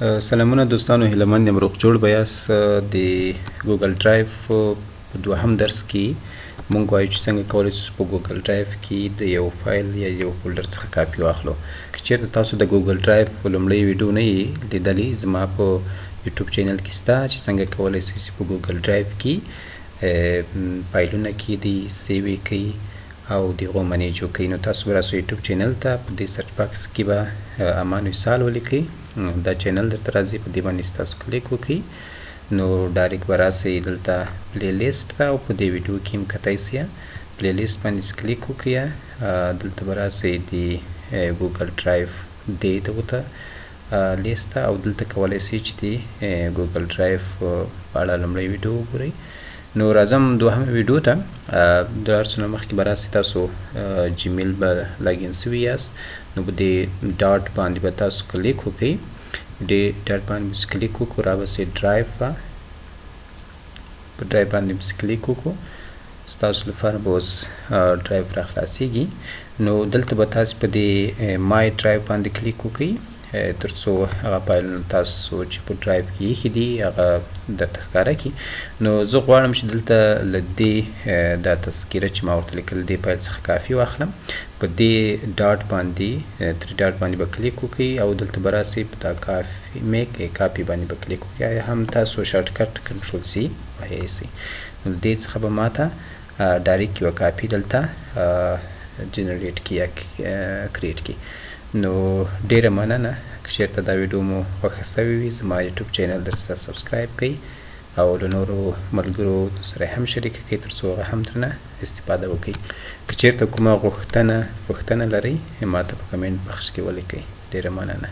سلامونه دوستانو، هیله مند یم روغ جوړ به یاست. د ګوګل ډرایو په دوهم درس کې مونږ وایو چې څنګه کولی شو په ګوګل ډرایو کې د یو فایل یا یو فولډر څخه کاپی واخلو. که چیرته تاسو د ګوګل ډرایو لومړۍ ویډیو نه یې لیدلې، زما په یوټیوب چینل کې شته چې څنګه کولی شئ چې په ګوګل ډرایو کې فایلونه کیږدئ، سیو یې کوئ او د هغو منیج وکړئ. نو تاسو به راسئ یوټیوب چینل ته، په دې سرچ باکس کې به امان وصال ولیکئ. دا چینل درته راځي، په دې باندې تاسو کلیک وکړئ نو ډایرکټ به راسئ دلته پلی لیست ته او په دې ویډیو کې هم کتئ سئ. پلی لیست باندې کلیک وکړئ، دلته به راسئ د ګوګل ډرایو دې ته ورته لیست ته او دلته کولی شئ چې د ګوګل ډرایو په اړه لومړۍ ویډیو وګورئ. نو راځم دوهمه ویډیو ته. د هر څه نه مخکې به راسئ، تاسو جیمیل به لاګین سوي یاست، نو په دې ډاټ باندې به تاسو کلیک وکړئ. دې ډاټ باندې به کلیک وکړو، را به سئ ډرایو ته، په ډرایو باندې به کلیک وکړو. ستاسو لپاره به اوس ډرایو را خلاصیږي. نو دلته به تاسو په دې مای ډرایو باندې کلیک وکړئ تر څو هغه فایلونه تاسو چې په ډرایو کې ایښي دي هغه درته ښکاره کړي. نو زه غواړم چې دلته له دې دا تذکیره چې ما ورته لیکل دې فایل څخه کافي واخلم. په دې ډاټ باندې ترې ډاټ باندې به کلیک وکړئ او دلته به راسئ په دا میک کاپی باندې به کلیک وکړئ، یا هم تاسو شارټ کټ کنټرول سی وهلی شئ. نو دې څخه به ماته ډایرکټ یوه کاپي دلته جنریټ کړي یا کریټ کړي. نو ډیره مننه. که چیرته دا ویډیو مو خوښه سوې وي، زما یوټیوب چینل درسره سبسکرایب کړئ او له نورو ملګرو سره هم شریک کړئ تر څو هغه هم درنه استفاده وکړي. که چیرته کومه پوښتنه لرئ، ما ته په کمنټ بخش کې ولیکئ. ډیره مننه.